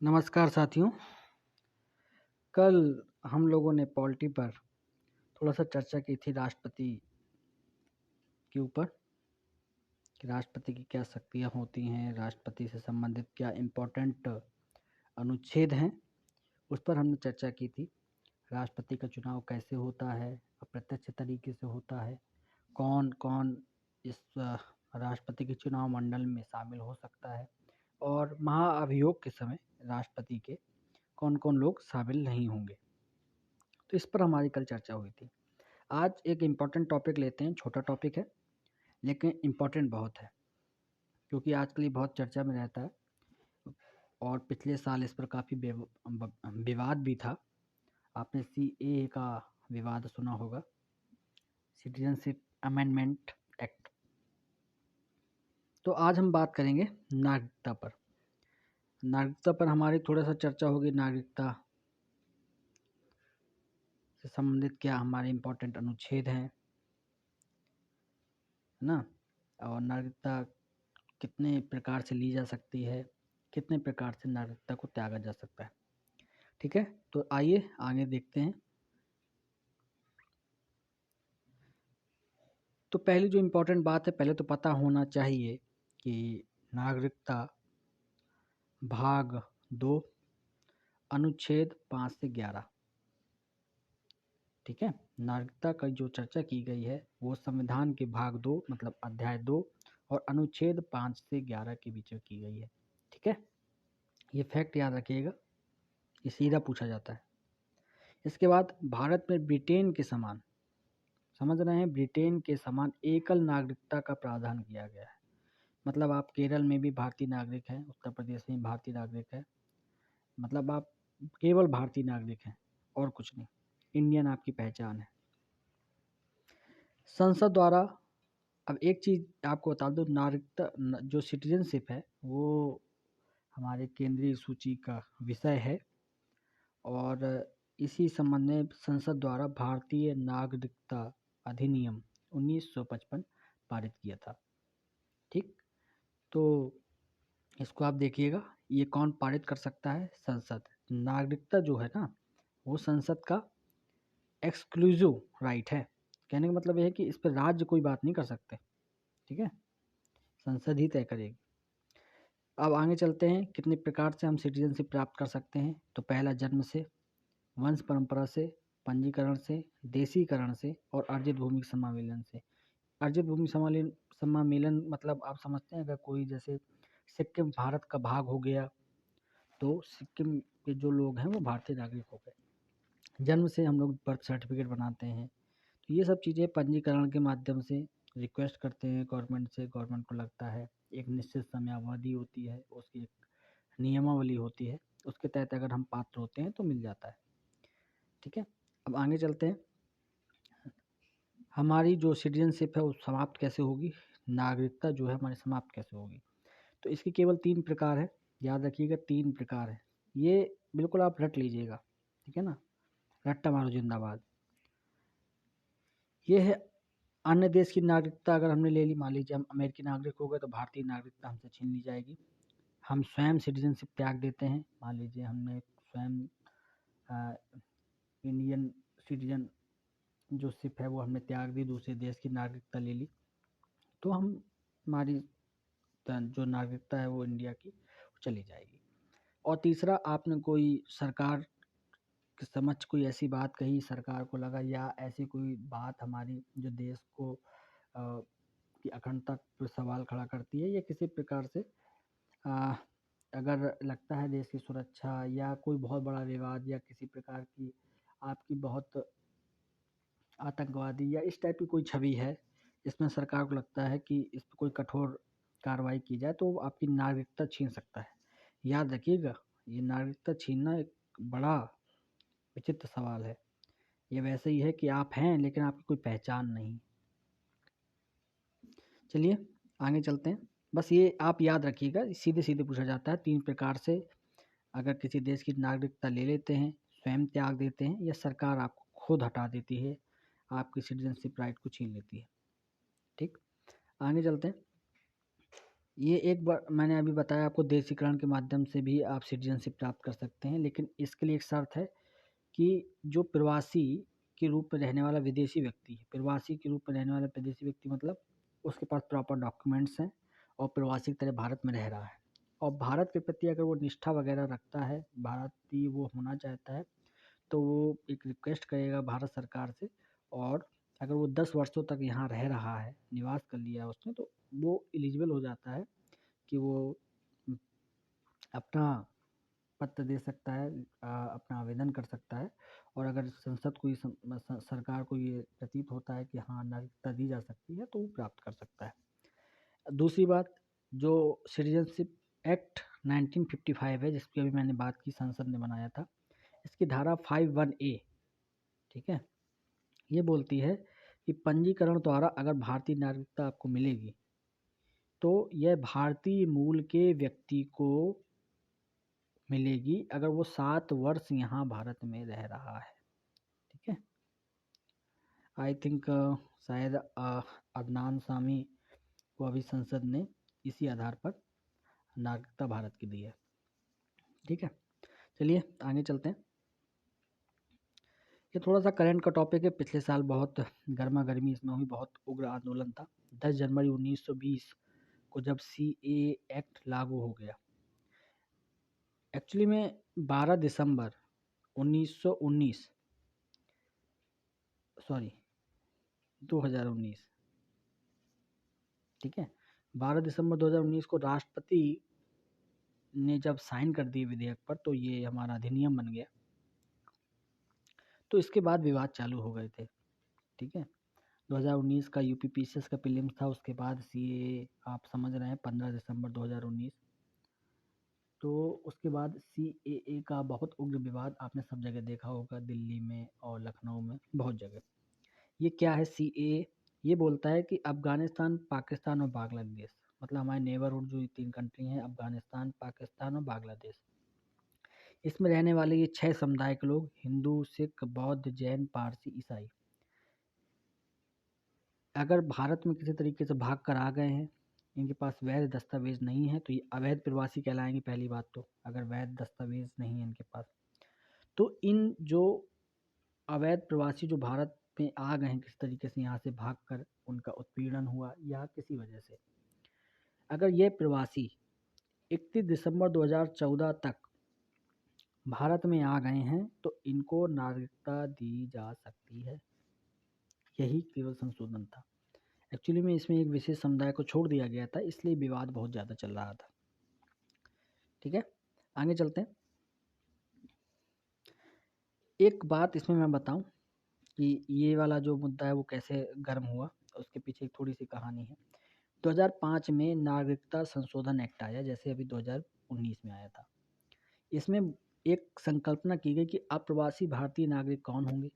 नमस्कार साथियों। कल हम लोगों ने पॉलिटी पर थोड़ा सा चर्चा की थी राष्ट्रपति के ऊपर कि राष्ट्रपति की क्या शक्तियाँ होती हैं, राष्ट्रपति से संबंधित क्या इम्पोर्टेंट अनुच्छेद हैं, उस पर हमने चर्चा की थी। राष्ट्रपति का चुनाव कैसे होता है, अप्रत्यक्ष तरीके से होता है, कौन कौन इस राष्ट्रपति के चुनाव मंडल में शामिल हो सकता है और महाअभियोग के समय राष्ट्रपति के कौन कौन लोग शामिल नहीं होंगे। तो इस पर हमारी कल चर्चा हुई थी। आज एक इम्पॉर्टेंट टॉपिक लेते हैं। छोटा टॉपिक है लेकिन इम्पॉर्टेंट बहुत है, क्योंकि आजकल ये बहुत चर्चा में रहता है और पिछले साल इस पर काफ़ी विवाद भी था। आपने CAA का विवाद सुना होगा, सिटीजनशिप अमेंडमेंट एक्ट। तो आज हम बात करेंगे नागरिकता पर। नागरिकता पर हमारी थोड़ा सा चर्चा होगी। नागरिकता से संबंधित क्या हमारे इम्पोर्टेंट अनुच्छेद हैं, है ना, और नागरिकता कितने प्रकार से ली जा सकती है, कितने प्रकार से नागरिकता को त्यागा जा सकता है। ठीक है, तो आइए आगे देखते हैं। तो पहली जो इम्पोर्टेंट बात है, पहले तो पता होना चाहिए कि नागरिकता भाग 2 अनुच्छेद 5 से 11, ठीक है, नागरिकता का जो चर्चा की गई है वो संविधान के भाग 2 मतलब अध्याय 2 और अनुच्छेद 5 से 11 के बीच में की गई है। ठीक है, ये फैक्ट याद रखिएगा, ये सीधा पूछा जाता है। इसके बाद भारत में ब्रिटेन के समान, समझ रहे हैं, ब्रिटेन के समान एकल नागरिकता का प्रावधान किया गया है। मतलब आप केरल में भी भारतीय नागरिक हैं, उत्तर प्रदेश में भारतीय नागरिक है, मतलब आप केवल भारतीय नागरिक हैं और कुछ नहीं, इंडियन आपकी पहचान है। संसद द्वारा, अब एक चीज़ आपको बता दो, नागरिकता जो सिटीजनशिप है वो हमारे केंद्रीय सूची का विषय है और इसी संबंध में संसद द्वारा भारतीय नागरिकता अधिनियम 1955 पारित किया था। ठीक, तो इसको आप देखिएगा, ये कौन पारित कर सकता है? संसद। नागरिकता जो है ना, वो संसद का एक्सक्लूसिव राइट है। कहने का मतलब ये है कि इस पर राज्य कोई बात नहीं कर सकते, ठीक है, संसद ही तय करेगी। अब आगे चलते हैं, कितने प्रकार से हम सिटीजनशिप प्राप्त कर सकते हैं। तो पहला, जन्म से, वंश परंपरा से, पंजीकरण से, देशीकरण से और अर्जित भूमि समावेलन से। अर्जित भूमि समावेलन मतलब आप समझते हैं, अगर कोई जैसे सिक्किम भारत का भाग हो गया तो सिक्किम के जो लोग हैं वो भारतीय नागरिक हो गए। जन्म से हम लोग बर्थ सर्टिफिकेट बनाते हैं, तो ये सब चीज़ें पंजीकरण के माध्यम से रिक्वेस्ट करते हैं गवर्नमेंट से, गवर्नमेंट को लगता है, एक निश्चित समयावधि होती है, उसकी एक नियमावली होती है, उसके तहत अगर हम पात्र होते हैं तो मिल जाता है। ठीक है, अब आगे चलते हैं। हमारी जो सिटीजनशिप है वो समाप्त कैसे होगी, नागरिकता जो है हमारी समाप्त कैसे होगी? तो इसके केवल 3 प्रकार है, याद रखिएगा 3 प्रकार है, ये बिल्कुल आप रट लीजिएगा, ठीक है ना, रट्टा मारो जिंदाबाद। ये है, अन्य देश की नागरिकता अगर हमने ले ली, मान लीजिए हम अमेरिकी नागरिक हो गए तो भारतीय नागरिकता हमसे छीन ली जाएगी। हम स्वयं सिटीजनशिप त्याग देते हैं, मान लीजिए हमने स्वयं इंडियन सिटीजन जो शिप है वो हमने त्याग दी, दूसरे देश की नागरिकता ले ली, तो हम हमारी जो नागरिकता है वो इंडिया की चली जाएगी। और तीसरा, आपने कोई सरकार के समक्ष कोई ऐसी बात कही, सरकार को लगा या ऐसी कोई बात हमारी जो देश को की अखंडता पर सवाल खड़ा करती है, या किसी प्रकार से अगर लगता है देश की सुरक्षा या कोई बहुत बड़ा विवाद या किसी प्रकार की आपकी बहुत आतंकवादी या इस टाइप की कोई छवि है, इसमें सरकार को लगता है कि इस पर कोई कठोर कार्रवाई की जाए, तो वो आपकी नागरिकता छीन सकता है। याद रखिएगा, ये नागरिकता छीनना एक बड़ा विचित्र सवाल है। ये वैसे ही है कि आप हैं लेकिन आपकी कोई पहचान नहीं। चलिए आगे चलते हैं। बस ये आप याद रखिएगा, सीधे सीधे पूछा जाता है 3 प्रकार से अगर किसी देश की नागरिकता ले लेते हैं, स्वयं त्याग देते हैं या सरकार आपको खुद हटा देती है, आपकी सिटीजनशिप राइट को छीन लेती है। ठीक, आगे चलते हैं। ये एक बार मैंने अभी बताया आपको, देशीकरण के माध्यम से भी आप सिटीजनशिप प्राप्त कर सकते हैं, लेकिन इसके लिए एक शर्त है कि जो प्रवासी के रूप में रहने वाला विदेशी व्यक्ति है, प्रवासी के रूप में रहने वाला विदेशी व्यक्ति मतलब उसके पास प्रॉपर डॉक्यूमेंट्स हैं और प्रवासी की तरह भारत में रह रहा है और भारत के प्रति अगर वो निष्ठा वगैरह रखता है, भारतीय वो होना चाहता है, तो वो एक रिक्वेस्ट करेगा भारत सरकार से, और अगर वो 10 वर्षों तक यहाँ रह रहा है, निवास कर लिया उसने, तो वो एलिजिबल हो जाता है कि वो अपना पत्र दे सकता है, अपना आवेदन कर सकता है। और अगर संसद को सरकार को ये प्रतीत होता है कि हाँ नागरिकता दी जा सकती है, तो वो प्राप्त कर सकता है। दूसरी बात, जो सिटीजनशिप एक्ट 1955 है, जिसकी अभी मैंने बात की, संसद ने बनाया था, इसकी धारा 51A, ठीक है, ये बोलती है कि पंजीकरण द्वारा अगर भारतीय नागरिकता आपको मिलेगी तो यह भारतीय मूल के व्यक्ति को मिलेगी अगर वो 7 वर्ष यहाँ भारत में रह रहा है। ठीक है, आई थिंक शायद अदनान सामी को अभी संसद ने इसी आधार पर नागरिकता भारत की दी है। ठीक है, चलिए आगे चलते हैं। ये थोड़ा सा करंट का टॉपिक है। पिछले साल बहुत गर्मा गर्मी इसमें हुई, बहुत उग्र आंदोलन था। 10 जनवरी 1920 को जब CAA एक्ट लागू हो गया, एक्चुअली में 12 दिसंबर 1919 सॉरी 2019, ठीक है, 12 दिसंबर 2019 को राष्ट्रपति ने जब साइन कर दिए विधेयक पर, तो ये हमारा अधिनियम बन गया। तो इसके बाद विवाद चालू हो गए थे। ठीक है, 2019 का UPPCS का प्रीलिम्स था, उसके बाद CAA आप समझ रहे हैं 15 दिसंबर 2019। तो उसके बाद CAA का बहुत उग्र विवाद आपने सब जगह देखा होगा, दिल्ली में और लखनऊ में, बहुत जगह। ये क्या है CAA? ये बोलता है कि अफगानिस्तान, पाकिस्तान और बांग्लादेश, मतलब हमारे नेबरहुड जो 3 कंट्री हैं, अफगानिस्तान, पाकिस्तान और बांग्लादेश, इसमें रहने वाले ये 6 समुदाय के लोग, हिंदू, सिख, बौद्ध, जैन, पारसी, ईसाई, अगर भारत में किसी तरीके से भाग कर आ गए हैं, इनके पास वैध दस्तावेज नहीं है, तो ये अवैध प्रवासी कहलाएंगे। पहली बात तो, अगर वैध दस्तावेज नहीं है इनके पास, तो इन जो अवैध प्रवासी जो भारत में आ गए हैं, किस तरीके से यहाँ से भागकर उनका उत्पीड़न हुआ या किसी वजह से, अगर ये प्रवासी 31 दिसंबर 2014 तक भारत में आ गए हैं, तो इनको नागरिकता दी जा सकती है। यही केवल संशोधन था। एक्चुअली में इसमें एक विशेष समुदाय को छोड़ दिया गया था, इसलिए विवाद बहुत ज़्यादा चल रहा था। ठीक है, आगे चलते हैं। एक बात इसमें मैं बताऊं कि ये वाला जो मुद्दा है वो कैसे गर्म हुआ, उसके पीछे एक थोड़ी सी कहानी है। 2005 में नागरिकता संशोधन एक्ट आया, जैसे अभी 2019 में आया था। इसमें एक संकल्पना की गई कि अप्रवासी भारतीय नागरिक कौन होंगे,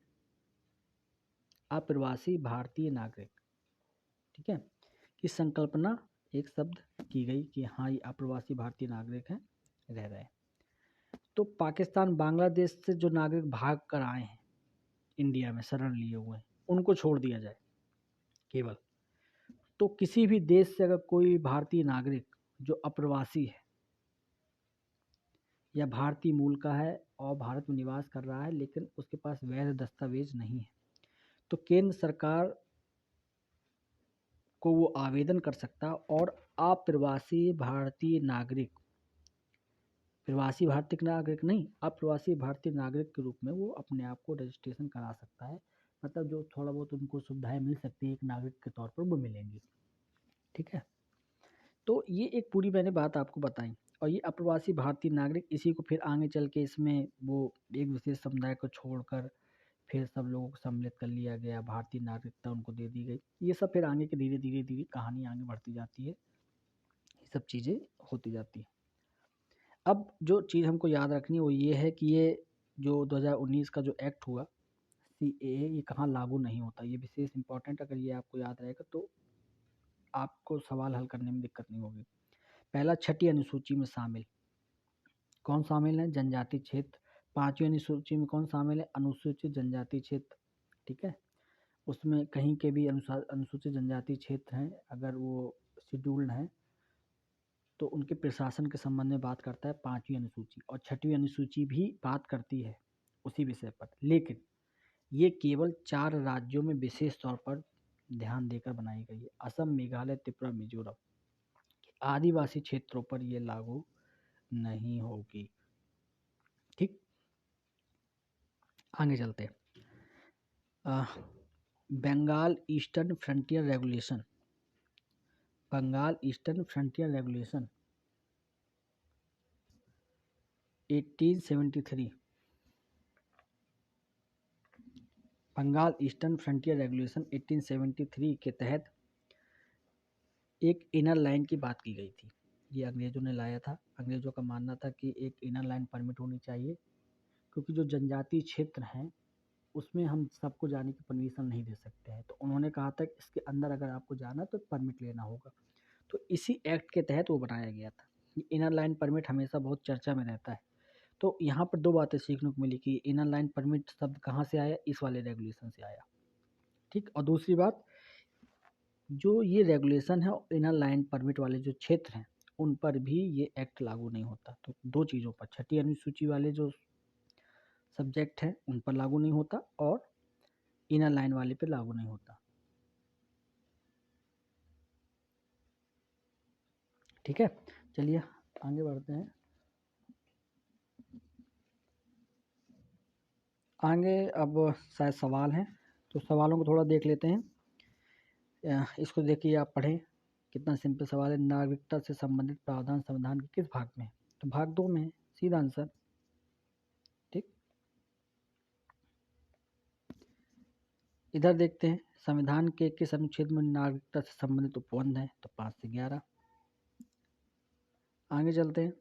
अप्रवासी भारतीय नागरिक। ठीक है, इस संकल्पना एक शब्द की गई कि हाँ ये अप्रवासी भारतीय नागरिक हैं, रह रहे हैं। तो पाकिस्तान, बांग्लादेश से जो नागरिक भाग कर आए हैं इंडिया में, शरण लिए हुए हैं, उनको छोड़ दिया जाए केवल। तो किसी भी देश से अगर कोई भारतीय नागरिक जो अप्रवासी है या भारतीय मूल का है और भारत में निवास कर रहा है, लेकिन उसके पास वैध दस्तावेज नहीं है, तो केंद्र सरकार को वो आवेदन कर सकता है और अप्रवासी भारतीय नागरिक, प्रवासी भारतीय नागरिक नहीं, अप्रवासी भारतीय नागरिक के रूप में वो अपने आप को रजिस्ट्रेशन करा सकता है। मतलब जो थोड़ा बहुत उनको सुविधाएं मिल सकती है एक नागरिक के तौर पर, वो मिलेंगी। ठीक है, तो ये एक पूरी मैंने बात आपको बताई। और ये अप्रवासी भारतीय नागरिक, इसी को फिर आगे चल के इसमें वो एक विशेष समुदाय को छोड़कर फिर सब लोगों को सम्मिलित कर लिया गया, भारतीय नागरिकता उनको दे दी गई। ये सब फिर आगे के धीरे धीरे धीरे कहानी आगे बढ़ती जाती है, ये सब चीज़ें होती जाती हैं। अब जो चीज़ हमको याद रखनी है वो ये है कि ये जो 2019 का जो एक्ट हुआ CAA, ये कहाँ लागू नहीं होता। ये विशेष इंपॉर्टेंट, अगर ये आपको याद रहेगा तो आपको सवाल हल करने में दिक्कत नहीं होगी। पहला, 6ठी अनुसूची में शामिल कौन शामिल है? जनजाति क्षेत्र। 5वीं अनुसूची में कौन शामिल है? अनुसूचित जनजाति क्षेत्र। ठीक है, उसमें कहीं के भी अनुसार अनुसूचित जनजाति क्षेत्र हैं, अगर वो शेड्यूल्ड हैं तो उनके प्रशासन के संबंध में बात करता है 5वीं अनुसूची, और 6वीं अनुसूची भी बात करती है उसी विषय पर। लेकिन ये केवल 4 राज्यों में विशेष तौर पर ध्यान देकर बनाई गई है। असम, मेघालय, त्रिपुरा, मिजोरम। आदिवासी क्षेत्रों पर ये लागू नहीं होगी। ठीक, आगे चलते हैं। Bengal eastern frontier regulation, Bengal eastern frontier regulation 1873, Bengal eastern frontier regulation 1873 के तहत एक इनर लाइन की बात की गई थी। ये अंग्रेजों ने लाया था। अंग्रेजों का मानना था कि एक इनर लाइन परमिट होनी चाहिए, क्योंकि जो जनजातीय क्षेत्र हैं उसमें हम सबको जाने की परमिशन नहीं दे सकते हैं। तो उन्होंने कहा था कि इसके अंदर अगर आपको जाना तो परमिट लेना होगा। तो इसी एक्ट के तहत वो बनाया गया था। इनर लाइन परमिट हमेशा बहुत चर्चा में रहता है। तो यहाँ पर 2 बातें सीखने को मिली कि इनर लाइन परमिट शब्द कहाँ से आया, इस वाले रेगुलेशन से आया। ठीक, और दूसरी बात, जो ये रेगुलेशन है इनर लाइन परमिट वाले जो क्षेत्र हैं उन पर भी ये एक्ट लागू नहीं होता। तो 2 चीज़ों पर, 6ठी अनुसूची वाले जो सब्जेक्ट हैं उन पर लागू नहीं होता और इनर लाइन वाले पे लागू नहीं होता। ठीक है, चलिए आगे बढ़ते हैं। आगे अब शायद सवाल हैं, तो सवालों को थोड़ा देख लेते हैं। इसको देखिए, आप पढ़ें, कितना सिंपल सवाल है। नागरिकता से संबंधित प्रावधान संविधान के किस भाग में है? तो भाग 2 में है, सीधा आंसर। ठीक, इधर देखते हैं, संविधान के किस अनुच्छेद में नागरिकता से संबंधित उपबंध है? तो 5 से 11। आगे चलते हैं।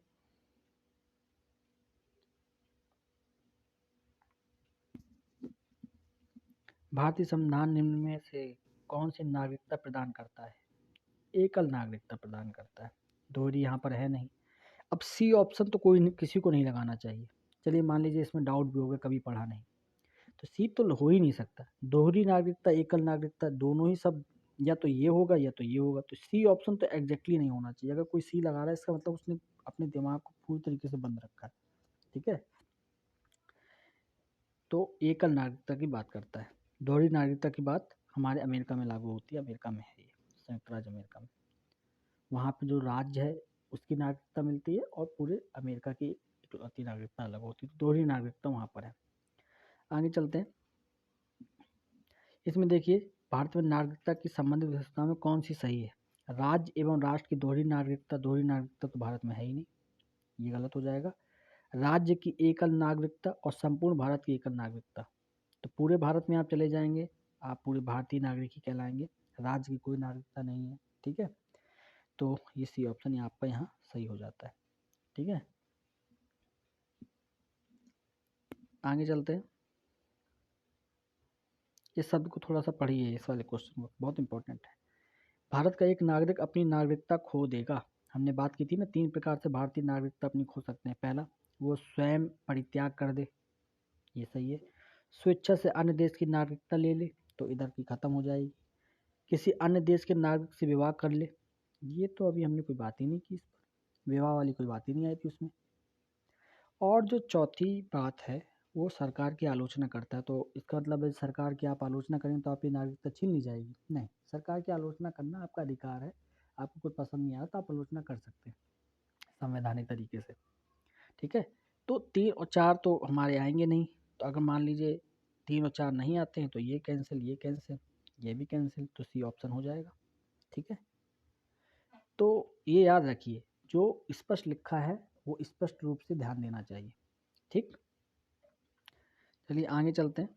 भारतीय संविधान निम्न में से कौन सी नागरिकता प्रदान करता है? एकल नागरिकता प्रदान करता है, दोहरी यहाँ पर है नहीं। अब सी ऑप्शन तो कोई किसी को नहीं लगाना चाहिए। चलिए मान लीजिए इसमें डाउट भी होगा, कभी पढ़ा नहीं, तो सी तो हो ही नहीं सकता। दोहरी नागरिकता, एकल नागरिकता, दोनों ही सब या तो ये होगा या तो ये होगा। तो सी ऑप्शन तो एग्जैक्टली नहीं होना चाहिए। अगर कोई सी लगा रहा है इसका मतलब उसने अपने दिमाग को पूरी तरीके से बंद रखा है। ठीक है, तो एकल नागरिकता की बात करता है। दोहरी नागरिकता की बात हमारे अमेरिका में लागू होती है। अमेरिका में है ये, संयुक्त राज्य अमेरिका में। वहाँ पे जो राज्य है उसकी नागरिकता मिलती है और पूरे अमेरिका की इकलौती नागरिकता अलग होती है। तो दोहरी नागरिकता वहाँ पर है। आगे चलते हैं। इसमें देखिए, भारत में नागरिकता की संबंधित व्यवस्थाओं में कौन सी सही है? राज्य एवं राष्ट्र की दोहरी नागरिकता, दोहरी नागरिकता तो भारत में है ही नहीं, ये गलत हो जाएगा। राज्य की एकल नागरिकता और संपूर्ण भारत की एकल नागरिकता, तो पूरे भारत में आप चले जाएंगे, आप पूरे भारतीय नागरिक ही कहलाएंगे, राज्य की कोई नागरिकता नहीं है। ठीक है, तो ये सी ऑप्शन आपका यहाँ सही हो जाता है। ठीक है, आगे चलते हैं। इस शब्द को थोड़ा सा पढ़िए, इस वाले क्वेश्चन को, बहुत इंपॉर्टेंट है। भारत का एक नागरिक अपनी नागरिकता खो देगा। हमने बात की थी ना, 3 प्रकार से भारतीय नागरिकता अपनी खो सकते हैं। पहला, वो स्वयं परित्याग कर दे, ये सही है। स्वेच्छा से अन्य देश की नागरिकता ले ले, तो इधर की खत्म हो जाएगी। किसी अन्य देश के नागरिक से विवाह कर ले, ये तो अभी हमने कोई बात ही नहीं की इस पर, विवाह वाली कोई बात ही नहीं आई थी उसमें। और जो चौथी बात है, वो सरकार की आलोचना करता है। तो इसका मतलब है सरकार की आप आलोचना करें तो आपकी नागरिकता छीन ली जाएगी? नहीं, सरकार की आलोचना करना आपका अधिकार है। आपको कुछ पसंद नहीं आया तो आप आलोचना कर सकते हैं संवैधानिक तरीके से। ठीक है, तो 3 और 4 तो हमारे आएंगे नहीं। तो अगर मान लीजिए 3 और 4 नहीं आते हैं तो ये कैंसिल, ये कैंसिल, ये भी कैंसिल, तो सी ऑप्शन हो जाएगा। ठीक है, तो ये याद रखिए, जो स्पष्ट लिखा है वो स्पष्ट रूप से ध्यान देना चाहिए। ठीक, चलिए आगे चलते हैं।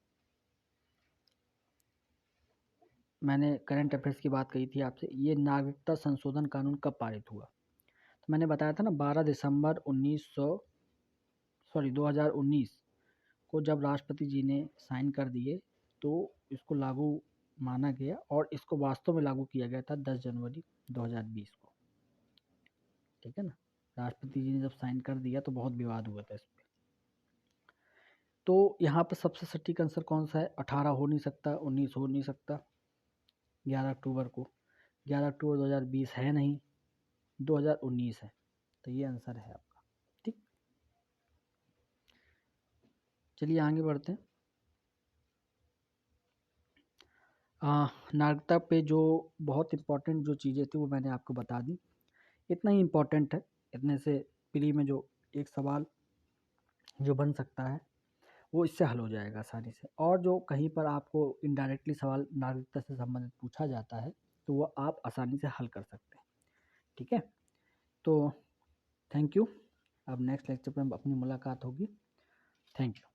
मैंने करंट अफेयर्स की बात कही थी आपसे। ये नागरिकता संशोधन कानून कब पारित हुआ? तो मैंने बताया था ना, 12 दिसंबर 2019 को जब राष्ट्रपति जी ने साइन कर दिए तो इसको लागू माना गया, और इसको वास्तव में लागू किया गया था 10 जनवरी 2020 को। ठीक है ना, राष्ट्रपति जी ने जब साइन कर दिया तो बहुत विवाद हुआ था इस पर। तो यहाँ पर सबसे सटीक आंसर कौन सा है? 18 हो नहीं सकता, 19 हो नहीं सकता, 11 अक्टूबर को, 11 अक्टूबर 2020 है नहीं। 2019 है। तो ये आंसर है आपका। ठीक, चलिए आगे बढ़ते हैं। नागरिकता पे जो बहुत इम्पोर्टेंट जो चीज़ें थी वो मैंने आपको बता दी। इतना ही इम्पोर्टेंट है, इतने से प्री में जो एक सवाल जो बन सकता है वो इससे हल हो जाएगा आसानी से। और जो कहीं पर आपको इनडायरेक्टली सवाल नागरिकता से संबंधित पूछा जाता है तो वो आप आसानी से हल कर सकते हैं। ठीक है, तो थैंक यू। अब नेक्स्ट लेक्चर पर अपनी मुलाकात होगी। Thank you.